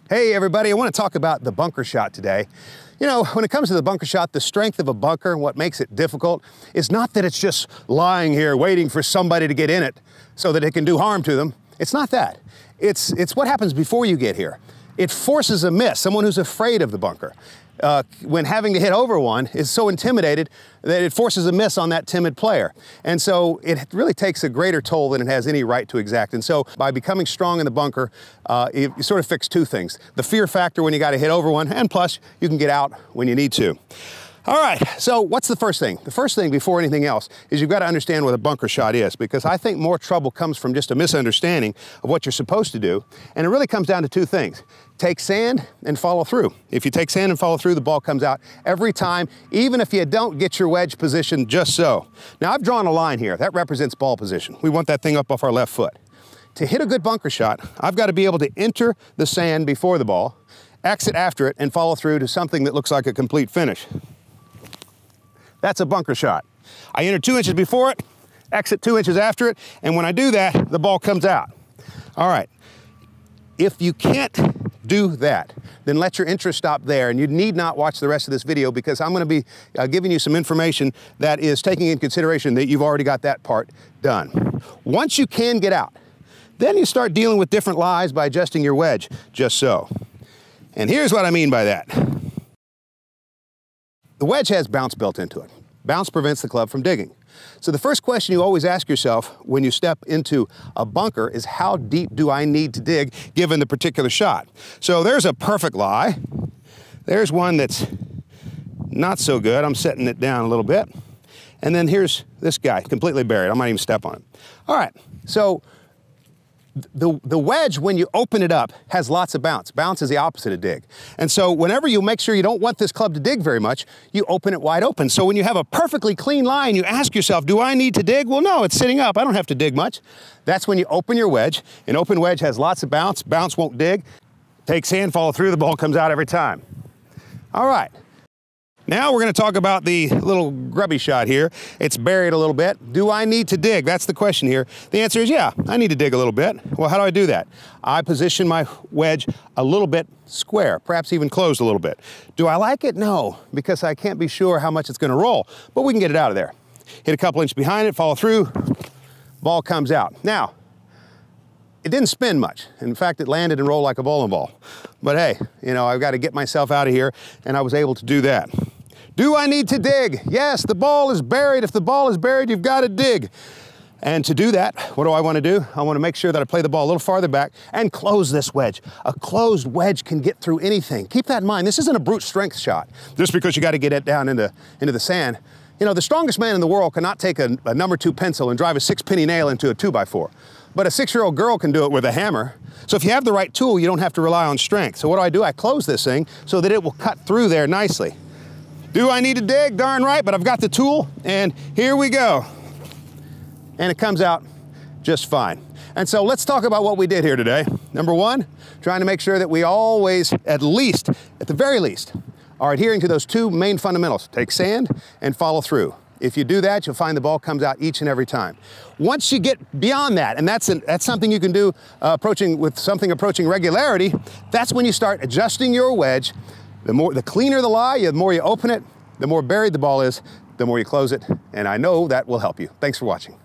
Hey everybody, I want to talk about the bunker shot today. You know, when it comes to the bunker shot, the strength of a bunker, what makes it difficult, is not that it's just lying here waiting for somebody to get in it so that it can do harm to them. It's not that. It's what happens before you get here. It forces a miss. Someone who's afraid of the bunker, when having to hit over one, is so intimidated that it forces a miss on that timid player. And so it really takes a greater toll than it has any right to exact. And so by becoming strong in the bunker, you sort of fix two things. The fear factor when you got to hit over one, and plus you can get out when you need to. All right, so what's the first thing? The first thing before anything else is you've got to understand what a bunker shot is, because I think more trouble comes from just a misunderstanding of what you're supposed to do. And it really comes down to two things. Take sand and follow through. If you take sand and follow through, the ball comes out every time, even if you don't get your wedge position just so. Now I've drawn a line here. That represents ball position. We want that thing up off our left foot. To hit a good bunker shot, I've got to be able to enter the sand before the ball, exit after it, and follow through to something that looks like a complete finish. That's a bunker shot. I enter 2 inches before it, exit 2 inches after it, and when I do that, the ball comes out. All right, if you can't do that, then let your interest stop there, and you need not watch the rest of this video, because I'm going to be giving you some information that is taking in consideration that you've already got that part done. Once you can get out, then you start dealing with different lies by adjusting your wedge, just so. And here's what I mean by that. The wedge has bounce built into it. Bounce prevents the club from digging. So the first question you always ask yourself when you step into a bunker is, how deep do I need to dig given the particular shot? So there's a perfect lie. There's one that's not so good. I'm setting it down a little bit. And then here's this guy, completely buried. I might even step on him. All right, so the wedge, when you open it up, has lots of bounce. Bounce is the opposite of dig. And so whenever you make sure you don't want this club to dig very much, you open it wide open. So when you have a perfectly clean line, you ask yourself, do I need to dig? Well, no, it's sitting up. I don't have to dig much. That's when you open your wedge. An open wedge has lots of bounce. Bounce won't dig. Take sand, follow through, the ball comes out every time. All right. Now we're going to talk about the little grubby shot here. It's buried a little bit. Do I need to dig? That's the question here. The answer is yeah, I need to dig a little bit. Well, how do I do that? I position my wedge a little bit square, perhaps even closed a little bit. Do I like it? No, because I can't be sure how much it's going to roll, but we can get it out of there. Hit a couple inches behind it, follow through, ball comes out. Now, it didn't spin much. In fact, it landed and rolled like a bowling ball. But hey, you know, I've got to get myself out of here, and I was able to do that. Do I need to dig? Yes, the ball is buried. If the ball is buried, you've got to dig. And to do that, what do I want to do? I want to make sure that I play the ball a little farther back and close this wedge. A closed wedge can get through anything. Keep that in mind. This isn't a brute strength shot, just because you got to get it down into the sand. You know, the strongest man in the world cannot take a number 2 pencil and drive a 6-penny nail into a 2x4. But a 6-year-old girl can do it with a hammer. So if you have the right tool, you don't have to rely on strength. So what do? I close this thing so that it will cut through there nicely. Do I need to dig? Darn right, but I've got the tool, and here we go. And it comes out just fine. And so let's talk about what we did here today. Number one, trying to make sure that we always, at the very least, are adhering to those two main fundamentals. Take sand and follow through. If you do that, you'll find the ball comes out each and every time. Once you get beyond that, and that's something you can do with something approaching regularity, that's when you start adjusting your wedge. The cleaner the lie, the more you open it, the more buried the ball is, the more you close it, and I know that will help you. Thanks for watching.